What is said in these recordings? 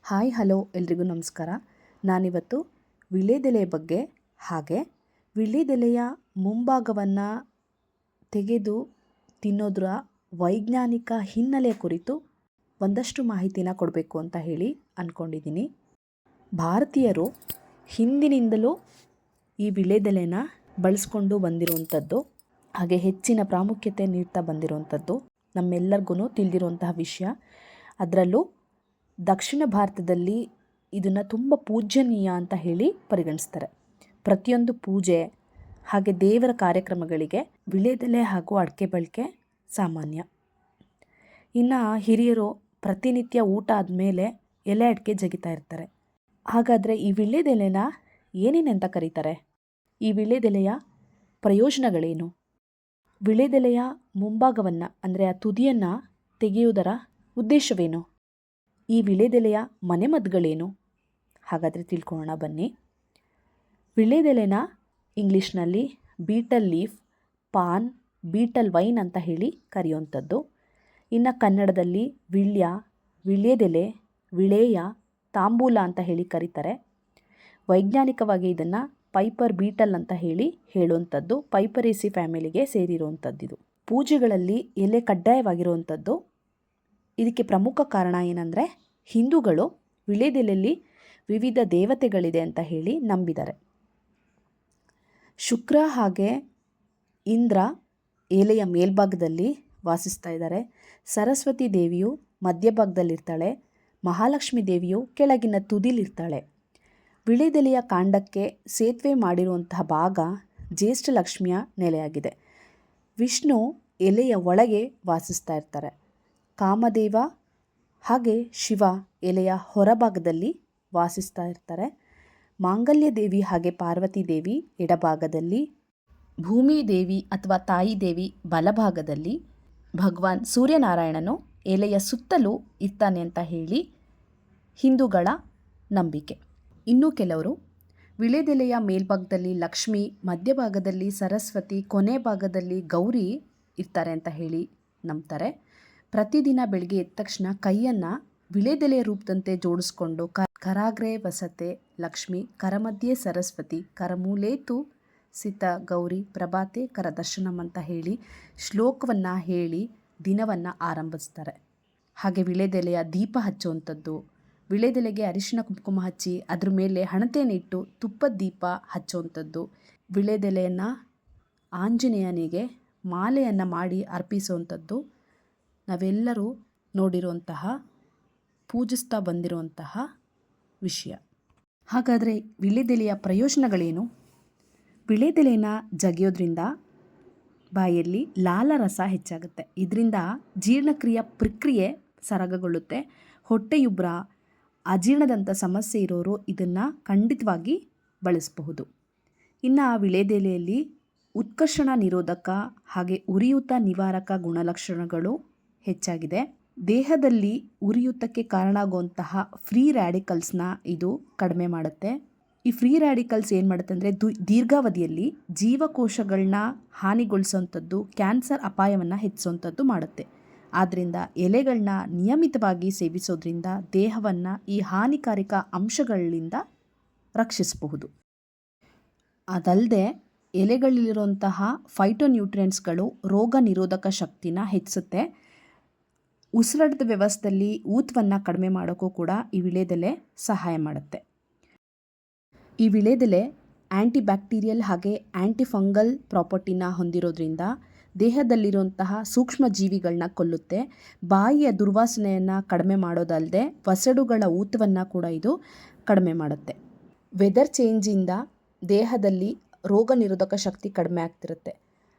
Hi hello ಎಲ್ರಿಗೂ ನಮಸ್ಕಾರ. ನಾನಿವತ್ತು ವೀಳ್ಯದೆಲೆ ಬಗ್ಗೆ ಹಾಗೆ ವೀಳ್ಯದೆಲೆಯ ಮುಂಭಾಗವನ್ನು ತೆಗೆದು ತಿನ್ನೋದರ ವೈಜ್ಞಾನಿಕ ಹಿನ್ನೆಲೆಯ ಕುರಿತು ಒಂದಷ್ಟು ಮಾಹಿತಿನ ಕೊಡಬೇಕು ಅಂತ ಹೇಳಿ ಅಂದ್ಕೊಂಡಿದ್ದೀನಿ. ಭಾರತೀಯರು ಹಿಂದಿನಿಂದಲೂ ಈ ವೀಳ್ಯದೆಲೆನ ಬಳಸ್ಕೊಂಡು ಬಂದಿರುವಂಥದ್ದು, ಹಾಗೆ ಹೆಚ್ಚಿನ ಪ್ರಾಮುಖ್ಯತೆ ನೀಡ್ತಾ ಬಂದಿರುವಂಥದ್ದು ನಮ್ಮೆಲ್ಲರಿಗೂ ತಿಳಿದಿರುವಂತಹ ವಿಷಯ. ಅದರಲ್ಲೂ ದಕ್ಷಿಣ ಭಾರತದಲ್ಲಿ ಇದನ್ನು ತುಂಬ ಪೂಜ್ಯನೀಯ ಅಂತ ಹೇಳಿ ಪರಿಗಣಿಸ್ತಾರೆ. ಪ್ರತಿಯೊಂದು ಪೂಜೆ ಹಾಗೆ ದೇವರ ಕಾರ್ಯಕ್ರಮಗಳಿಗೆ ವೀಳ್ಯದೆಲೆ ಹಾಗೂ ಅಡಿಕೆ ಬಳಕೆ ಸಾಮಾನ್ಯ. ಇನ್ನು ಹಿರಿಯರು ಪ್ರತಿನಿತ್ಯ ಊಟ ಆದಮೇಲೆ ಎಲೆ ಅಡಿಕೆ ಜಗಿತಾ ಇರ್ತಾರೆ. ಹಾಗಾದರೆ ಈ ವೀಳ್ಯದೆಲೆನ ಏನೇನೆಂತ ಕರೀತಾರೆ? ಈ ವೀಳ್ಯದೆಲೆಯ ಪ್ರಯೋಜನಗಳೇನು? ವೀಳ್ಯದೆಲೆಯ ಮುಂಭಾಗವನ್ನು ಅಂದರೆ ಆ ತುದಿಯನ್ನು ತೆಗೆಯುವುದರ ಉದ್ದೇಶವೇನು? ಈ ವೀಳ್ಯದೆಲೆಯ ಮನೆಮದ್ದುಗಳೇನು? ಹಾಗಾದರೆ ತಿಳ್ಕೊಳ್ಳೋಣ ಬನ್ನಿ. ವೀಳ್ಯದೆಲೆನ ಇಂಗ್ಲೀಷ್ನಲ್ಲಿ betel leaf, paan, betel vine ಅಂತ ಹೇಳಿ ಕರೆಯುವಂಥದ್ದು. ಇನ್ನು ಕನ್ನಡದಲ್ಲಿ ವೀಳ್ಯ, ವೀಳ್ಯದೆಲೆ, ವಿಳೇಯ, ತಾಂಬೂಲ ಅಂತ ಹೇಳಿ ಕರೀತಾರೆ. ವೈಜ್ಞಾನಿಕವಾಗಿ ಇದನ್ನು ಪೈಪರ್ ಬೀಟಲ್ ಅಂತ ಹೇಳಿ ಹೇಳುವಂಥದ್ದು. ಪೈಪರೇಸಿ ಫ್ಯಾಮಿಲಿಗೆ ಸೇರಿರುವಂಥದ್ದಿದು. ಪೂಜೆಗಳಲ್ಲಿ ಎಲೆ ಕಡ್ಡಾಯವಾಗಿರುವಂಥದ್ದು. ಇದಕ್ಕೆ ಪ್ರಮುಖ ಕಾರಣ ಏನಂದರೆ ಹಿಂದೂಗಳು ವೀಳ್ಯದೆಲೆಯಲ್ಲಿ ವಿವಿಧ ದೇವತೆಗಳಿದೆ ಅಂತ ಹೇಳಿ ನಂಬಿದ್ದಾರೆ. ಶುಕ್ರ ಹಾಗೆ ಇಂದ್ರ ಎಲೆಯ ಮೇಲ್ಭಾಗದಲ್ಲಿ ವಾಸಿಸ್ತಾ ಇದ್ದಾರೆ. ಸರಸ್ವತಿ ದೇವಿಯು ಮಧ್ಯಭಾಗದಲ್ಲಿರ್ತಾಳೆ. ಮಹಾಲಕ್ಷ್ಮಿ ದೇವಿಯು ಕೆಳಗಿನ ತುದಿಲಿರ್ತಾಳೆ. ವೀಳ್ಯದೆಲೆಯ ಕಾಂಡಕ್ಕೆ ಸೇತುವೆ ಮಾಡಿರುವಂತಹ ಭಾಗ ಜ್ಯೇಷ್ಠ ಲಕ್ಷ್ಮಿಯ ನೆಲೆಯಾಗಿದೆ. ವಿಷ್ಣು ಎಲೆಯ ಒಳಗೆ ವಾಸಿಸ್ತಾ ಇರ್ತಾರೆ. ಕಾಮದೇವ ಹಾಗೆ ಶಿವ ಎಲೆಯ ಹೊರಭಾಗದಲ್ಲಿ ವಾಸಿಸ್ತಾ ಇರ್ತಾರೆ. ಮಾಂಗಲ್ಯ ದೇವಿ ಹಾಗೆ ಪಾರ್ವತಿ ದೇವಿ ಎಡಭಾಗದಲ್ಲಿ, ಭೂಮಿ ದೇವಿ ಅಥವಾ ತಾಯಿ ದೇವಿ ಬಲಭಾಗದಲ್ಲಿ, ಭಗವಾನ್ ಸೂರ್ಯನಾರಾಯಣನು ಎಲೆಯ ಸುತ್ತಲೂ ಇರ್ತಾನೆ ಅಂತ ಹೇಳಿ ಹಿಂದೂಗಳ ನಂಬಿಕೆ. ಇನ್ನೂ ಕೆಲವರು ವೀಳ್ಯದೆಲೆಯ ಮೇಲ್ಭಾಗದಲ್ಲಿ ಲಕ್ಷ್ಮಿ, ಮಧ್ಯಭಾಗದಲ್ಲಿ ಸರಸ್ವತಿ, ಕೊನೆ ಭಾಗದಲ್ಲಿ ಗೌರಿ ಇರ್ತಾರೆ ಅಂತ ಹೇಳಿ ನಂಬ್ತಾರೆ. ಪ್ರತಿದಿನ ಬೆಳಗ್ಗೆ ಎದ್ದ ತಕ್ಷಣ ಕೈಯನ್ನು ವೀಳ್ಯದೆಲೆಯ ರೂಪದಂತೆ ಜೋಡಿಸ್ಕೊಂಡು ಕರಾಗ್ರೆ ವಸತೆ ಲಕ್ಷ್ಮಿ, ಕರಮಧ್ಯೆ ಸರಸ್ವತಿ, ಕರಮೂಲೇತು ಸಿತ ಗೌರಿ, ಪ್ರಭಾತೆ ಕರದರ್ಶನಂ ಅಂತ ಹೇಳಿ ಶ್ಲೋಕವನ್ನು ಹೇಳಿ ದಿನವನ್ನು ಆರಂಭಿಸ್ತಾರೆ. ಹಾಗೆ ವೀಳ್ಯದೆಲೆಯ ದೀಪ ಹಚ್ಚುವಂಥದ್ದು, ವೀಳ್ಯದೆಲೆಗೆ ಅರಿಶಿನ ಕುಂಕುಮ ಹಚ್ಚಿ ಅದ್ರ ಮೇಲೆ ಹಣತೆಯನ್ನಿಟ್ಟು ತುಪ್ಪದ ದೀಪ ಹಚ್ಚುವಂಥದ್ದು, ವೀಳ್ಯದೆಲೆಯನ್ನು ಆಂಜನೇಯನಿಗೆ ಮಾಲೆಯನ್ನು ಮಾಡಿ ಅರ್ಪಿಸುವಂಥದ್ದು ನಾವೆಲ್ಲರೂ ನೋಡಿರುವಂತಹ, ಪೂಜಿಸ್ತಾ ಬಂದಿರುವಂತಹ ವಿಷಯ. ಹಾಗಾದರೆ ವೀಳ್ಯದೆಲೆಯ ಪ್ರಯೋಜನಗಳೇನು? ವೀಳ್ಯದೆಲೆನ ಜಗಿಯೋದ್ರಿಂದ ಬಾಯಲ್ಲಿ ಲಾಲರಸ ಹೆಚ್ಚಾಗುತ್ತೆ. ಇದರಿಂದ ಜೀರ್ಣಕ್ರಿಯೆ ಪ್ರಕ್ರಿಯೆ ಸರಾಗಗೊಳ್ಳುತ್ತೆ. ಹೊಟ್ಟೆಯುಬ್ಬರ, ಅಜೀರ್ಣದಂಥ ಸಮಸ್ಯೆ ಇರೋರು ಇದನ್ನು ಖಂಡಿತವಾಗಿ ಬಳಸಬಹುದು. ಇನ್ನು ವೀಳ್ಯದೆಲೆಯಲ್ಲಿ ಉತ್ಕರ್ಷಣ ನಿರೋಧಕ ಹಾಗೆ ಉರಿಯೂತ ನಿವಾರಕ ಗುಣಲಕ್ಷಣಗಳು ಹೆಚ್ಚಾಗಿದೆ. ದೇಹದಲ್ಲಿ ಉರಿಯೂತಕ್ಕೆ ಕಾರಣ ಆಗುವಂತಹ ಫ್ರೀ ರ್ಯಾಡಿಕಲ್ಸ್ನ ಇದು ಕಡಿಮೆ ಮಾಡುತ್ತೆ. ಈ ಫ್ರೀ ರ್ಯಾಡಿಕಲ್ಸ್ ಏನು ಮಾಡುತ್ತೆ ಅಂದರೆ ದೀರ್ಘಾವಧಿಯಲ್ಲಿ ಜೀವಕೋಶಗಳನ್ನ ಹಾನಿಗೊಳಿಸುವಂಥದ್ದು, ಕ್ಯಾನ್ಸರ್ ಅಪಾಯವನ್ನು ಹೆಚ್ಚಿಸುವಂಥದ್ದು ಮಾಡುತ್ತೆ. ಆದ್ದರಿಂದ ಎಲೆಗಳನ್ನ ನಿಯಮಿತವಾಗಿ ಸೇವಿಸೋದ್ರಿಂದ ದೇಹವನ್ನು ಈ ಹಾನಿಕಾರಕ ಅಂಶಗಳಿಂದ ರಕ್ಷಿಸಬಹುದು. ಅದಲ್ಲದೆ ಎಲೆಗಳಲ್ಲಿರುವಂತಹ ಫೈಟೋನ್ಯೂಟ್ರಿಯೆಂಟ್ಸ್ಗಳು ರೋಗ ನಿರೋಧಕ ಶಕ್ತಿನ ಹೆಚ್ಚಿಸುತ್ತೆ. ಉಸಿರಾಟದ ವ್ಯವಸ್ಥೆಯಲ್ಲಿ ಊತವನ್ನು ಕಡಿಮೆ ಮಾಡೋಕ್ಕೂ ಕೂಡ ಈ ವೀಳ್ಯದೆಲೆ ಸಹಾಯ ಮಾಡುತ್ತೆ. ಈ ವೀಳ್ಯದೆಲೆ ಆ್ಯಂಟಿ ಬ್ಯಾಕ್ಟೀರಿಯಲ್ ಹಾಗೆ ಆ್ಯಂಟಿ ಫಂಗಲ್ ಪ್ರಾಪರ್ಟಿನ ಹೊಂದಿರೋದ್ರಿಂದ ದೇಹದಲ್ಲಿರುವಂತಹ ಸೂಕ್ಷ್ಮ ಜೀವಿಗಳನ್ನ ಕೊಲ್ಲುತ್ತೆ. ಬಾಯಿಯ ದುರ್ವಾಸನೆಯನ್ನು ಕಡಿಮೆ ಮಾಡೋದಲ್ಲದೆ ವಸಡುಗಳ ಊತವನ್ನು ಕೂಡ ಇದು ಕಡಿಮೆ ಮಾಡುತ್ತೆ. ವೆದರ್ ಚೇಂಜಿಂದ ದೇಹದಲ್ಲಿ ರೋಗ ನಿರೋಧಕ ಶಕ್ತಿ ಕಡಿಮೆ ಆಗ್ತಿರುತ್ತೆ.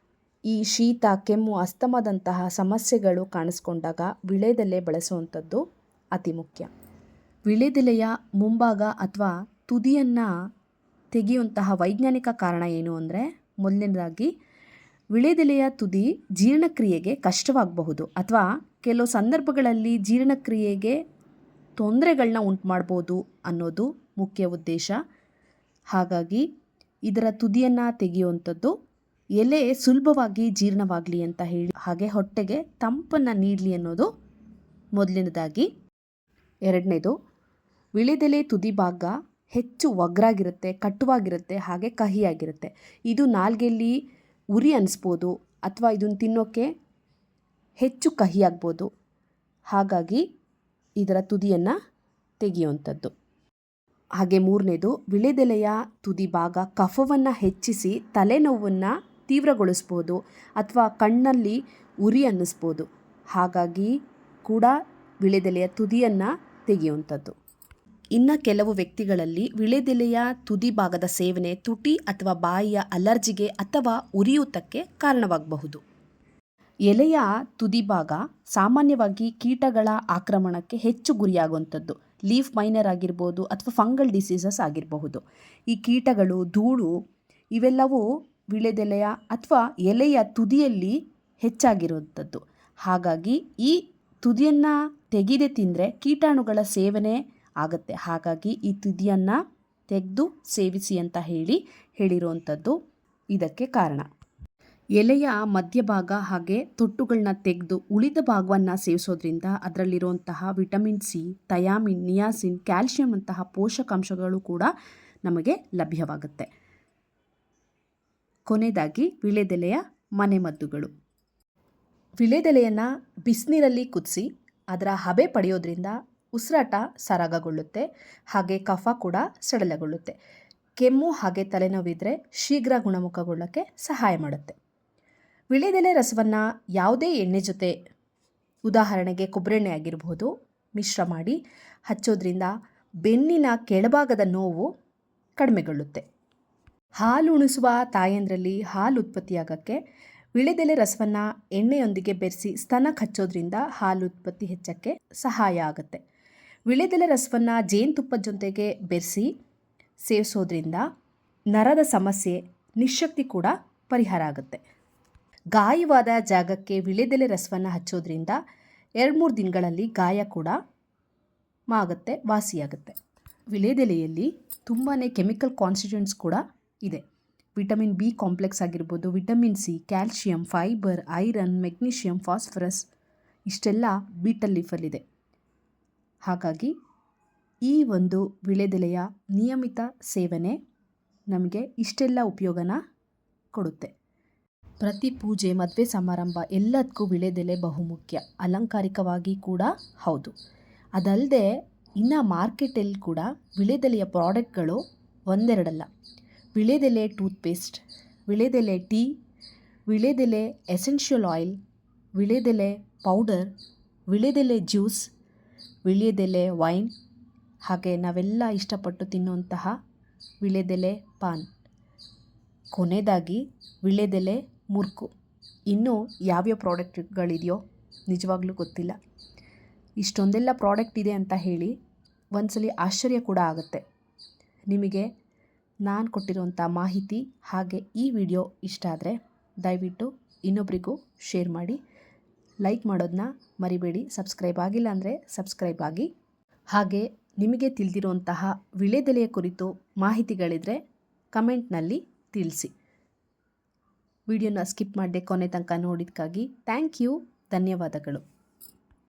ಈ ಶೀತ, ಕೆಮ್ಮು, ಅಸ್ತಮದಂತಹ ಸಮಸ್ಯೆಗಳು ಕಾಣಿಸ್ಕೊಂಡಾಗ ವೀಳ್ಯದೆಲೆ ಬಳಸುವಂಥದ್ದು ಅತಿ ಮುಖ್ಯ. ವೀಳ್ಯದೆಲೆಯ ಮುಂಭಾಗ ಅಥವಾ ತುದಿಯನ್ನು ತೆಗೆಯುವಂತಹ ವೈಜ್ಞಾನಿಕ ಕಾರಣ ಏನು ಅಂದರೆ, ಮೊದಲನೇದಾಗಿ ವೀಳ್ಯದೆಲೆಯ ತುದಿ ಜೀರ್ಣಕ್ರಿಯೆಗೆ ಕಷ್ಟವಾಗಬಹುದು ಅಥವಾ ಕೆಲವು ಸಂದರ್ಭಗಳಲ್ಲಿ ಜೀರ್ಣಕ್ರಿಯೆಗೆ ತೊಂದರೆಗಳನ್ನ ಉಂಟು ಮಾಡ್ಬೋದು ಅನ್ನೋದು ಮುಖ್ಯ ಉದ್ದೇಶ. ಹಾಗಾಗಿ ಇದರ ತುದಿಯನ್ನು ತೆಗೆಯುವಂಥದ್ದು ಎಲೆ ಸುಲಭವಾಗಿ ಜೀರ್ಣವಾಗಲಿ ಅಂತ ಹೇಳಿ, ಹಾಗೆ ಹೊಟ್ಟೆಗೆ ತಂಪನ್ನು ನೀಡಲಿ ಅನ್ನೋದು ಮೊದಲನೇದಾಗಿ. ಎರಡನೇದು, ವಿಳೆದೆಲೆ ತುದಿ ಭಾಗ ಹೆಚ್ಚು ಒಗ್ರಾಗಿರುತ್ತೆ, ಕಟುವಾಗಿರುತ್ತೆ, ಹಾಗೆ ಕಹಿಯಾಗಿರುತ್ತೆ. ಇದು ನಾಲ್ಗೆಯಲ್ಲಿ ಉರಿ ಅನಿಸ್ಬೋದು ಅಥವಾ ಇದನ್ನು ತಿನ್ನೋಕ್ಕೆ ಹೆಚ್ಚು ಕಹಿಯಾಗ್ಬೋದು. ಹಾಗಾಗಿ ಇದರ ತುದಿಯನ್ನು ತೆಗೆಯುವಂಥದ್ದು. ಹಾಗೆ ಮೂರನೇದು, ವಿಳೆದೆಲೆಯ ತುದಿ ಭಾಗ ಕಫವನ್ನು ಹೆಚ್ಚಿಸಿ ತಲೆನೋವನ್ನು ತೀವ್ರಗೊಳಿಸ್ಬೋದು ಅಥವಾ ಕಣ್ಣಲ್ಲಿ ಉರಿ ಅನ್ನಿಸ್ಬೋದು. ಹಾಗಾಗಿ ಕೂಡ ವಿಳೆದೆಲೆಯ ತುದಿಯನ್ನು ತೆಗೆಯುವಂಥದ್ದು. ಇನ್ನು ಕೆಲವು ವ್ಯಕ್ತಿಗಳಲ್ಲಿ ವಿಳೆದೆಲೆಯ ತುದಿ ಭಾಗದ ಸೇವನೆ ತುಟಿ ಅಥವಾ ಬಾಯಿಯ ಅಲರ್ಜಿಗೆ ಅಥವಾ ಉರಿಯೂತಕ್ಕೆ ಕಾರಣವಾಗಬಹುದು. ಎಲೆಯ ತುದಿ ಭಾಗ ಸಾಮಾನ್ಯವಾಗಿ ಕೀಟಗಳ ಆಕ್ರಮಣಕ್ಕೆ ಹೆಚ್ಚು ಗುರಿಯಾಗುವಂಥದ್ದು. ಲೀಫ್ ಮೈನರ್ ಆಗಿರ್ಬೋದು ಅಥವಾ ಫಂಗಲ್ ಡಿಸೀಸಸ್ ಆಗಿರಬಹುದು. ಈ ಕೀಟಗಳು, ಧೂಳು ಇವೆಲ್ಲವೂ ವಿಳೆದೆಲೆಯ ಅಥವಾ ಎಲೆಯ ತುದಿಯಲ್ಲಿ ಹೆಚ್ಚಾಗಿರುವಂಥದ್ದು. ಹಾಗಾಗಿ ಈ ತುದಿಯನ್ನು ತೆಗೆದೇ ತಿಂದರೆ ಕೀಟಾಣುಗಳ ಸೇವನೆ ಆಗುತ್ತೆ. ಹಾಗಾಗಿ ಈ ತುದಿಯನ್ನು ತೆಗೆದು ಸೇವಿಸಿ ಅಂತ ಹೇಳಿರುವಂಥದ್ದು ಇದಕ್ಕೆ ಕಾರಣ. ಎಲೆಯ ಮಧ್ಯಭಾಗ ಹಾಗೆ ತೊಟ್ಟುಗಳನ್ನ ತೆಗೆದು ಉಳಿದ ಭಾಗವನ್ನು ಸೇವಿಸೋದ್ರಿಂದ ಅದರಲ್ಲಿರುವಂತಹ vitamin C, thiamine, niacin, calcium ಅಂತಹ ಪೋಷಕಾಂಶಗಳು ಕೂಡ ನಮಗೆ ಲಭ್ಯವಾಗುತ್ತೆ. ಕೊನೆಯದಾಗಿ ವಿಳೆದೆಲೆಯ ಮನೆಮದ್ದುಗಳು. ವಿಳೆದೆಲೆಯನ್ನು ಬಿಸಿನೀರಲ್ಲಿ ಕುದಿಸಿ ಅದರ ಹಬೆ ಪಡೆಯೋದ್ರಿಂದ ಉಸಿರಾಟ ಸರಾಗಗೊಳ್ಳುತ್ತೆ, ಹಾಗೆ ಕಫ ಕೂಡ ಸಡಿಲಗೊಳ್ಳುತ್ತೆ. ಕೆಮ್ಮು ಹಾಗೆ ತಲೆನೋವಿದ್ರೆ ಶೀಘ್ರ ಗುಣಮುಖಗೊಳ್ಳೋಕ್ಕೆ ಸಹಾಯ ಮಾಡುತ್ತೆ. ವಿಳೆದೆಲೆ ರಸವನ್ನು ಯಾವುದೇ ಎಣ್ಣೆ ಜೊತೆ, ಉದಾಹರಣೆಗೆ ಕೊಬ್ಬರೆಣ್ಣೆ ಆಗಿರ್ಬೋದು, ಮಿಶ್ರ ಮಾಡಿ ಹಚ್ಚೋದ್ರಿಂದ ಬೆನ್ನಿನ ಕೆಳಭಾಗದ ನೋವು ಕಡಿಮೆಗೊಳ್ಳುತ್ತೆ. ಹಾಲು ಉಣಿಸುವ ತಾಯಂದ್ರಲ್ಲಿ ಹಾಲು ಉತ್ಪತ್ತಿಯಾಗೋಕ್ಕೆ ವಿಳೆದೆಲೆ ರಸವನ್ನು ಎಣ್ಣೆಯೊಂದಿಗೆ ಬೆರೆಸಿ ಸ್ತನಕ್ಕೆ ಹಚ್ಚೋದ್ರಿಂದ ಹಾಲು ಉತ್ಪತ್ತಿ ಹೆಚ್ಚಕ್ಕೆ ಸಹಾಯ ಆಗುತ್ತೆ. ವಿಳೆದೆಲೆ ರಸವನ್ನು ಜೇನುತುಪ್ಪದ ಜೊತೆಗೆ ಬೆರೆಸಿ ಸೇವಿಸೋದ್ರಿಂದ ನರದ ಸಮಸ್ಯೆ, ನಿಶಕ್ತಿ ಕೂಡ ಪರಿಹಾರ ಆಗುತ್ತೆ. ಗಾಯವಾದ ಜಾಗಕ್ಕೆ ವಿಳೆದೆಲೆ ರಸವನ್ನು ಹಚ್ಚೋದ್ರಿಂದ 2-3 ದಿನಗಳಲ್ಲಿ ಗಾಯ ಕೂಡ ಆಗುತ್ತೆ, ವಾಸಿಯಾಗುತ್ತೆ. ವಿಳೆದೆಲೆಯಲ್ಲಿ ತುಂಬಾ ಕೆಮಿಕಲ್ ಕಾನ್ಸ್ಟಿಟ್ಯೂಯೆಂಟ್ಸ್ ಕೂಡ ಇದೆ. ವಿಟಮಿನ್ ಬಿ ಕಾಂಪ್ಲೆಕ್ಸ್ ಆಗಿರ್ಬೋದು, vitamin C, calcium, fibre, iron, magnesium, phosphorus ಇಷ್ಟೆಲ್ಲ ಬೀಟಲ್ ಲೀಫಲ್ಲಿದೆ. ಹಾಗಾಗಿ ಈ ಒಂದು ವಿಳೆದೆಲೆಯ ನಿಯಮಿತ ಸೇವನೆ ನಮಗೆ ಇಷ್ಟೆಲ್ಲ ಉಪಯೋಗನ ಕೊಡುತ್ತೆ. ಪ್ರತಿ ಪೂಜೆ, ಮದುವೆ ಸಮಾರಂಭ ಎಲ್ಲದಕ್ಕೂ ವಿಳೆದೆಲೆ ಬಹುಮುಖ್ಯ. ಅಲಂಕಾರಿಕವಾಗಿ ಕೂಡ ಹೌದು. ಅದಲ್ಲದೆ ಇನ್ನು ಮಾರ್ಕೆಟಲ್ಲಿ ಕೂಡ ವಿಳೆದೆಲೆಯ ಪ್ರಾಡಕ್ಟ್ಗಳು ಒಂದೆರಡಲ್ಲ. ವಿಳೆದೆಲೆ ಟೂತ್ಪೇಸ್ಟ್, ವಿಳೆದೆಲೆ ಟೀ, ವಿಳೆದೆಲೆ ಎಸೆನ್ಷಿಯಲ್ ಆಯಿಲ್, ವಿಳೆದೆಲೆ ಪೌಡರ್, ವಿಳೆದೆಲೆ ಜ್ಯೂಸ್, ವಿಳೆದೆಲೆ ವೈನ್, ಹಾಗೆ ನಾವೆಲ್ಲ ಇಷ್ಟಪಟ್ಟು ತಿನ್ನುವಂತಹ ವಿಳೆದೆಲೆ ಪಾನ್, ಕೊನೆಯದಾಗಿ ವಿಳೆದೆಲೆ ಮುರ್ಕು. ಇನ್ನೂ ಯಾವ್ಯಾವ ಪ್ರಾಡಕ್ಟ್ಗಳಿದೆಯೋ ನಿಜವಾಗ್ಲೂ ಗೊತ್ತಿಲ್ಲ. ಇಷ್ಟೊಂದೆಲ್ಲ ಪ್ರಾಡಕ್ಟ್ ಇದೆ ಅಂತ ಹೇಳಿ ಒಂದ್ಸಲಿ ಆಶ್ಚರ್ಯ ಕೂಡ ಆಗುತ್ತೆ. ನಿಮಗೆ ನಾನು ಕೊಟ್ಟಿರುವಂಥ ಮಾಹಿತಿ ಹಾಗೆ ಈ ವಿಡಿಯೋ ಇಷ್ಟ ಆದರೆ ದಯವಿಟ್ಟು ಇನ್ನೊಬ್ಬರಿಗೂ ಶೇರ್ ಮಾಡಿ, ಲೈಕ್ ಮಾಡೋದನ್ನ ಮರಿಬೇಡಿ. ಸಬ್ಸ್ಕ್ರೈಬ್ ಆಗಿಲ್ಲ ಅಂದರೆ ಸಬ್ಸ್ಕ್ರೈಬ್ ಆಗಿ. ಹಾಗೆ ನಿಮಗೆ ತಿಳಿದಿರುವಂತಹ ವಿಳೆದೆಲೆಯ ಕುರಿತು ಮಾಹಿತಿಗಳಿದ್ರೆ ಕಮೆಂಟ್ನಲ್ಲಿ ತಿಳಿಸಿ. ವಿಡಿಯೋನ ಸ್ಕಿಪ್ ಮಾಡದೆ ಕೊನೆ ತನಕ ನೋಡಿದ್ದಕ್ಕಾಗಿ ಥ್ಯಾಂಕ್ ಯು, ಧನ್ಯವಾದಗಳು.